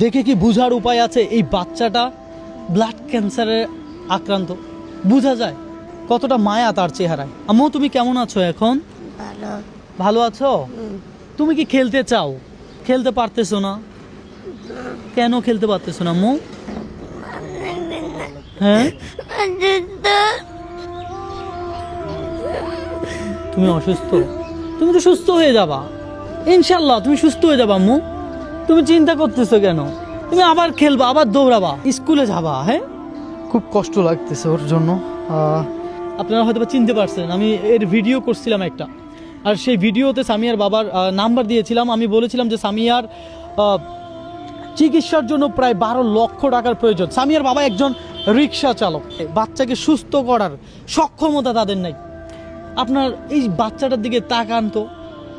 দেখে কি বুঝার উপায় আছে এই বাচ্চাটা ব্লাড ক্যান্সারে আক্রান্ত? বোঝা যায় কতটা মায়া তার চেহারায়। আম্মু তুমি কেমন আছো এখন? ভালো। ভালো আছো? তুমি কি খেলতে চাও? খেলতে পারতেছো না কেন? খেলতে পারতেছো না আম্মু? হ্যাঁ তুমি অসুস্থ? তুমি তো সুস্থ হয়ে যাবা ইনশাল্লাহ, তুমি সুস্থ হয়ে যাবা আম্মু। তুমি চিন্তা করতেছো কেন? তুমি আবার খেলবা, আবার দৌড়াবা, স্কুলে যাবা। হ্যাঁ খুব কষ্ট লাগতেছে ওর জন্য। আপনারা হয়তো চিনতে পারছেন, আমি এর ভিডিও করছিলাম একটা, আর সেই ভিডিওতে সামিয়ার বাবার নাম্বার দিয়েছিলাম। আমি বলেছিলাম যে সামিয়ার চিকিৎসার জন্য প্রায় 12 লক্ষ টাকার প্রয়োজন। সামিয়ার বাবা একজন রিক্সা চালক, বাচ্চাকে সুস্থ করার সক্ষমতা তাদের নাই। আপনার এই বাচ্চাটার দিকে তাকান তো,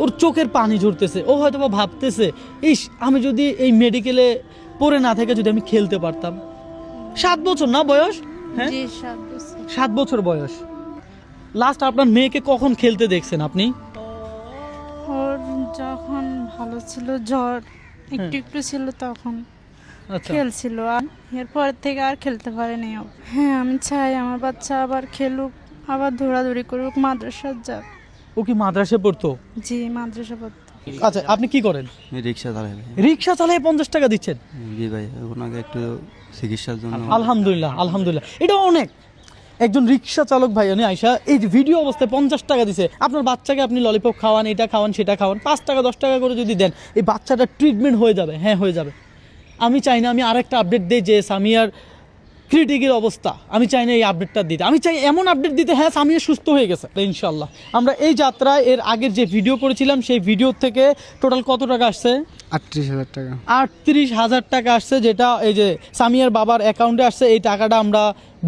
ওর চোখের পানি ঝরতেছে। ও হয়তো বা ভাবতেছে, ইস আমি যদি এই মেডিকেলে পড়ে না থেকে যদি আমি খেলতে পারতাম। 7 বছর না বয়স? হ্যাঁ 7 বছর বয়স। লাস্ট আপনার মেয়েকে কখন খেলতে দেখছেন আপনি? ওর যখন ভালো ছিল, জ্বর একটু একটু ছিল তখন আচ্ছা খেলছিল, আর এরপর থেকে আর খেলতে পারেনি ও। হ্যাঁ আমি চাই আমার বাচ্চা আবার খেলুক, আবার দৌড়াদৌড়ি করুক, মাদ্রাসা যাক। ও কি মাদ্রাসায় পড়তো? জি মাদ্রাসা পড়তো। আচ্ছা আপনি কি করেন? রিক্সা চালাই। রিক্সা চালিয়ে 50 টাকা দিচ্ছেন? জি ভাই, ওনাকে একটু চিকিৎসার জন্য। আলহামদুলিল্লাহ আলহামদুলিল্লাহ, এটা অনেক। একজন রিক্সা চালক ভাই উনি আইসা এই ভিডিও অবস্থায় 50 টাকা দিছে। আপনার বাচ্চাকে আপনি ললিপপ খাওয়ান, এটা খাওয়ান, সেটা খাওয়ান, 5 টাকা 10 টাকা করে যদি দেন এই বাচ্চাটা ট্রিটমেন্ট হয়ে যাবে। হ্যাঁ হয়ে যাবে। আমি চাই না আমি আরেকটা আপডেট দিই যে সামিয়ার ক্রিটিক্যাল অবস্থা, আমি চাই না এই আপডেটটা দিতে। আমি চাই এমন আপডেট দিতে, হ্যাঁ সামিয়া সুস্থ হয়ে গেছে ইনশাল্লাহ। আমরা এই যাত্রায় এর আগের যে ভিডিও করেছিলাম সেই ভিডিও থেকে টোটাল কত টাকা আসছে? 38,000 টাকা। 38,000 টাকা আসছে, যেটা এই যে সামিয়ার বাবার অ্যাকাউন্টে আসছে। এই টাকাটা আমরা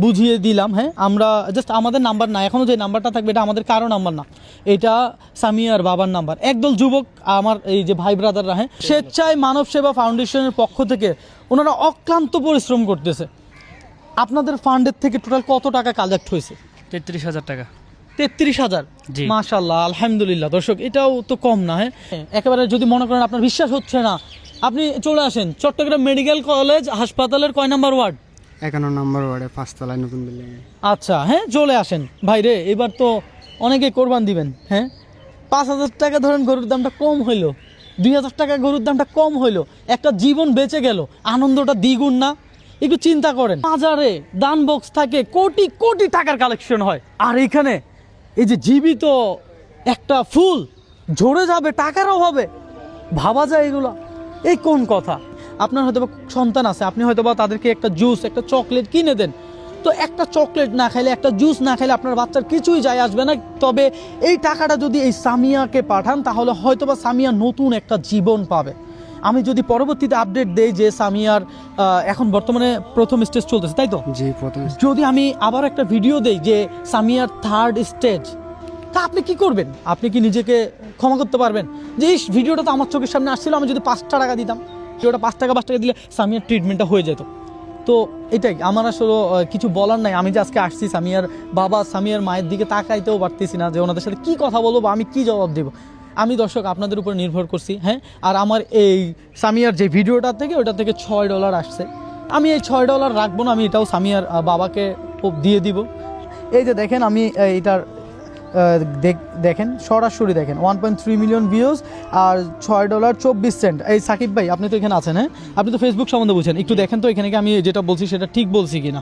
বুঝিয়ে দিলাম। হ্যাঁ আমরা জাস্ট, আমাদের নাম্বার না, এখনও যে নাম্বারটা থাকবে এটা আমাদের কারো নাম্বার না, এটা সামিয়ার বাবার নাম্বার। একদল যুবক আমার এই যে ভাই ব্রাদাররা, হ্যাঁ স্বেচ্ছায় মানব সেবা ফাউন্ডেশনের পক্ষ থেকে ওনারা অক্লান্ত পরিশ্রম করতেছে। আপনাদের ফান্ডের থেকে টোটাল কত টাকা কালেক্ট হয়েছে? 33,000 টাকা। 33,000? জি। মাশাআল্লাহ আলহামদুলিল্লাহ। দর্শক এটাও তো কম না। হ্যাঁ একেবারে যদি মনে করেন আপনার বিশ্বাস হচ্ছে না, আপনি চলে আসেন চট্টগ্রাম মেডিকেল কলেজ হাসপাতালের কয় নাম্বার ওয়ার্ড? 51 নম্বর ওয়ার্ডে 5 তলায় নতুন বিল্ডিং। আচ্ছা হ্যাঁ চলে আসেন ভাই রে, এবার তো অনেকে কোরবান দিবেন। হ্যাঁ 5,000 টাকা ধরেন গরুর দামটা কম হইলো, 2,000 টাকা গরুর দামটা কম হইলো, একটা জীবন বেঁচে গেল, আনন্দটা দ্বিগুণ না? একটু চিন্তা করেন, বাজারে দান বক্স থাকে, কোটি কোটি টাকার কালেকশন হয়, আর এখানে এই যে জীবিত একটা ফুল ঝরে যাবে টাকার অভাবে। ভাবা যায় এগুলা? এই কোন কথা? আপনার হয়তো বা সন্তান আছে, আপনি হয়তো বা তাদেরকে একটা জুস, একটা চকলেট কিনে দেন, তো একটা চকলেট না খাইলে, একটা জুস না খাইলে আপনার বাচ্চার কিছুই যায় আসবে না। তবে এই টাকাটা যদি এই সামিয়াকে পাঠান তাহলে হয়তো বা সামিয়া নতুন একটা জীবন পাবে। আমি যদি পরবর্তীতে আপডেট দেই যে সামিয়ার এখন বর্তমানে প্রথম স্টেজ চলতেছে, তাই তো? জি প্রথম। যদি আমি আবার একটা ভিডিও দেই যে সামিয়ার 3rd স্টেজ, তা আপনি কি করবেন? আপনি কি নিজেকে ক্ষমা করতে পারবেন যে এই ভিডিওটা তো আমার চোখের সামনে আসছিল, আমি যদি 5 টাকা দিতাম, ভিডিওটা 5 টাকা দিলে সামিয়ার ট্রিটমেন্টটা হয়ে যেত? তো এটাই আমার আসলে কিছু বলার নাই। আমি যে আজকে আসছি সামিয়ার বাবা, সামিয়ার মায়ের দিকে তাকাইতেও পারতেছি না যে ওনাদের সাথে কি কথা বলবো বা আমি কি জবাব দেবো। আমি দর্শক আপনাদের উপর নির্ভর করছি। হ্যাঁ আর আমার এই সামিয়ার যে ভিডিওটা থেকে ওটা থেকে $6 আসছে। আমি এই $6 রাখবো না, আমি এটাও সামিয়ার বাবাকে দিয়ে দিব। এই যে দেখেন আমি এটার দেখেন সরাসরি দেখেন 1.3 মিলিয়ন ভিউজ আর $6.24। এই সাকিব ভাই আপনি তো এখানে আছেন, হ্যাঁ আপনি তো ফেসবুক সম্বন্ধে বুঝছেন, একটু দেখেন তো এখানে কি আমি যেটা বলছি সেটা ঠিক বলছি কিনা।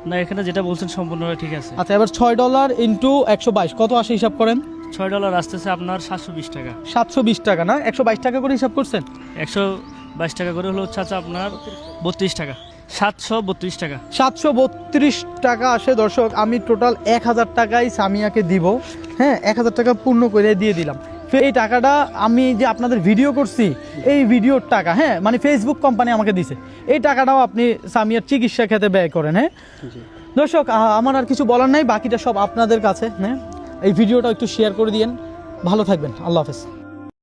না এখানে যেটা বলছেন সম্পূর্ণ ঠিক আছে। আচ্ছা এবার $6 ইন্টু 122 কত আসে হিসাব করেন? $6 আসতেছে আপনার 720 টাকা। 720 টাকা না, 122 টাকা করে হিসাব করছেন? 122 টাকা করে হলো হচ্ছে আপনার 32 টাকা, 732 টাকা। 732 টাকা আসে দর্শক। আমি টোটাল 1,000 টাকাই সামিয়াকে দিব। হ্যাঁ 1,000 টাকা পূর্ণ করে দিয়ে দিলাম। এই টাকাটা আমি যে আপনাদের ভিডিও করছি এই ভিডিওর টাকা, হ্যাঁ মানে ফেসবুক কোম্পানি আমাকে দিছে, এই টাকাটাও আপনি সামিয়ার চিকিৎসা ক্ষেত্রে ব্যয় করেন। হ্যাঁ দর্শক আমার আর কিছু বলার নাই, বাকিটা সব আপনাদের কাছে। হ্যাঁ এই ভিডিওটা একটু শেয়ার করে দিয়েন। ভালো থাকবেন, আল্লাহ হাফেজ।